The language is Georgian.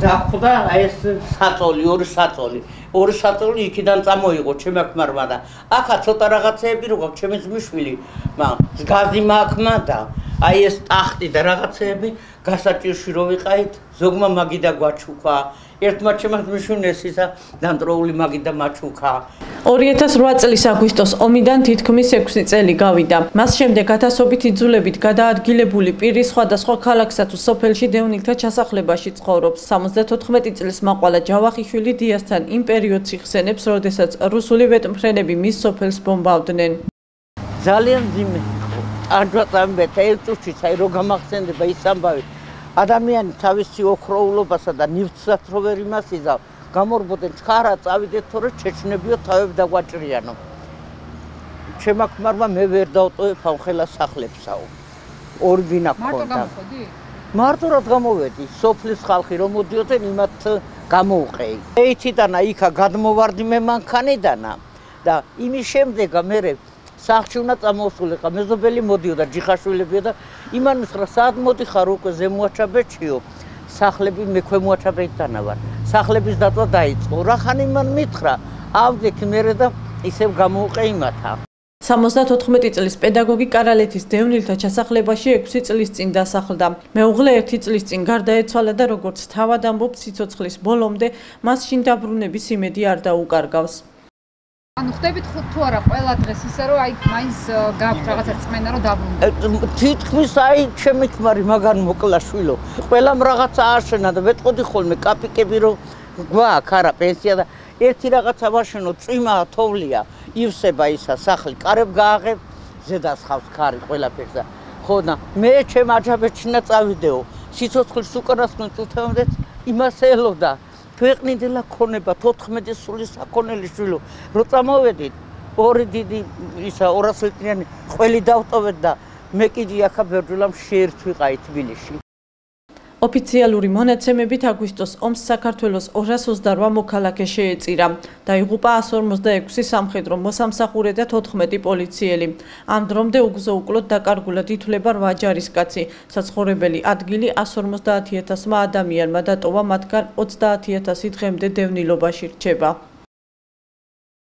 დახვდა ეს საწოლი, ორი საწოლი იქიდან წამოიღო ჩემი ქმარმა და ახლა ცოტა რაღაცეები როგორ ჩემი ძმისშვილი გაზი მაქვს და აი ეს ტახტი და რაღაცეები გასაჭირში რო ვიყავით ზოგმა მაგიდა გვაჩუქა ერთმა ჩემმა ძმისშვილს ისა დამტროული მაგიდა მაჩუქა 2008 წლის აგვისტოს ომიდან თითქმის 6 წელი გავიდა. მას შემდეგ ათასობით იძულებით გადაადგილებული პირი სხვადასხვა ქალაქსა თუ სოფელში დევნილთა ჩასახლებაში ცხოვრობს. 74 წლის მაყვალა ჯავახიშვილი დიასთან იმ პერიოდს იხსენებს, როდესაც რუსული ვეტმფრენები მის სოფელს ბომბავდნენ. ძალიან ძიმე არჯვაწამბეთა ერთ წუთში აი რო გამახსენდება ის ამბავი ადამიანი თავისი ოქროულობასა და ნივთსაც რო ვერ იმასიზავ გამორბოდნენ ჩხარა წავიდეთ თორე ჩეჩნებიო თავები დაგვაჭრიანო ჩემმა ქმარმა მე ვერ დავტოვებ ამ ხელა სახლებსაო ორი ბინა გქონდა მარტო რა გამოვედი სოფლის ხალხი რომ მოდიოდნენ იმათ გამოუყეი ეითიდან იქა გადმოვარდი მე მანქანიდანა და იმის შემდეგ მე სახლში უნდა წამოსულიყო მეზობელი მოდიოდა ჯიხაშვილებია და იმანის რა საათ მოდიხარ უკვე ზემოაჩაბეჭიო სახლები მე ქვემოაჩაბეჭდანა ვარ სახლების დაწვა დაიწყო რახან იმან მითხრა ავდექ მერე და ისევ გამოუყე იმათა 74 წლის პედაგოგი კარალეთის დევნილთა ჩასახლებაში 6 წლის წინ დასახლდა. მეუღლე 1 წლის წინ გარდაეცვალა და როგორც თავად ამბობს, სიცოცხლის ბოლომდე მას შინ დაბრუნების იმედი არ დაუკარგავს. ანუ ხდებით თუ არა ყველა დღეს ისე რომ აი მაინც გაქვთ რაღაცა რწმენა რომ დაბრუნდეთ. თითქმის აი ჩემი ქმარი მაგან მოკლა შვილო. ყველამ რაღაცა აშენა და ვეტყოდი ხოლმე კაპიკები რომ გვაქვს არა პენსია და ერთი რაღაცა ვაშენო წვიმა თოვლია ივსება ისა სახლი კარებ გააღებ ზედასხავს ხარი ყველაფერს და ხო და მე ჩემ აჯაბეთშინა წავიდეო სიცოცხლის უკანასკნელ წუთამდე იმას ელოდა ქვეყნიდელა ქონება 14 სული საქონელი შვილო რო წამოვედით ორი დიდი ისა 200 ლიტრიანი ყველი დავტოვეთ და მე კიდე ახლა ბერძულამ შეერთვიყაი თბილისში ოფიციალური მონაცემებით აგვისტოს ომს საქართველოს 228 მოქალაქე შეეწირა. დაიღუპა 156 სამხედრო მოსამსახურე და 14 პოლიციელი. ამ დრომდე უგზო-უკლოდ დაკარგულად ითვლება 8 ჯარისკაცი. საცხოვრებელი ადგილი 150.000 ადამიანმა დატოვა, მათგან 30.000 დღემდე დევნილობაში რჩება.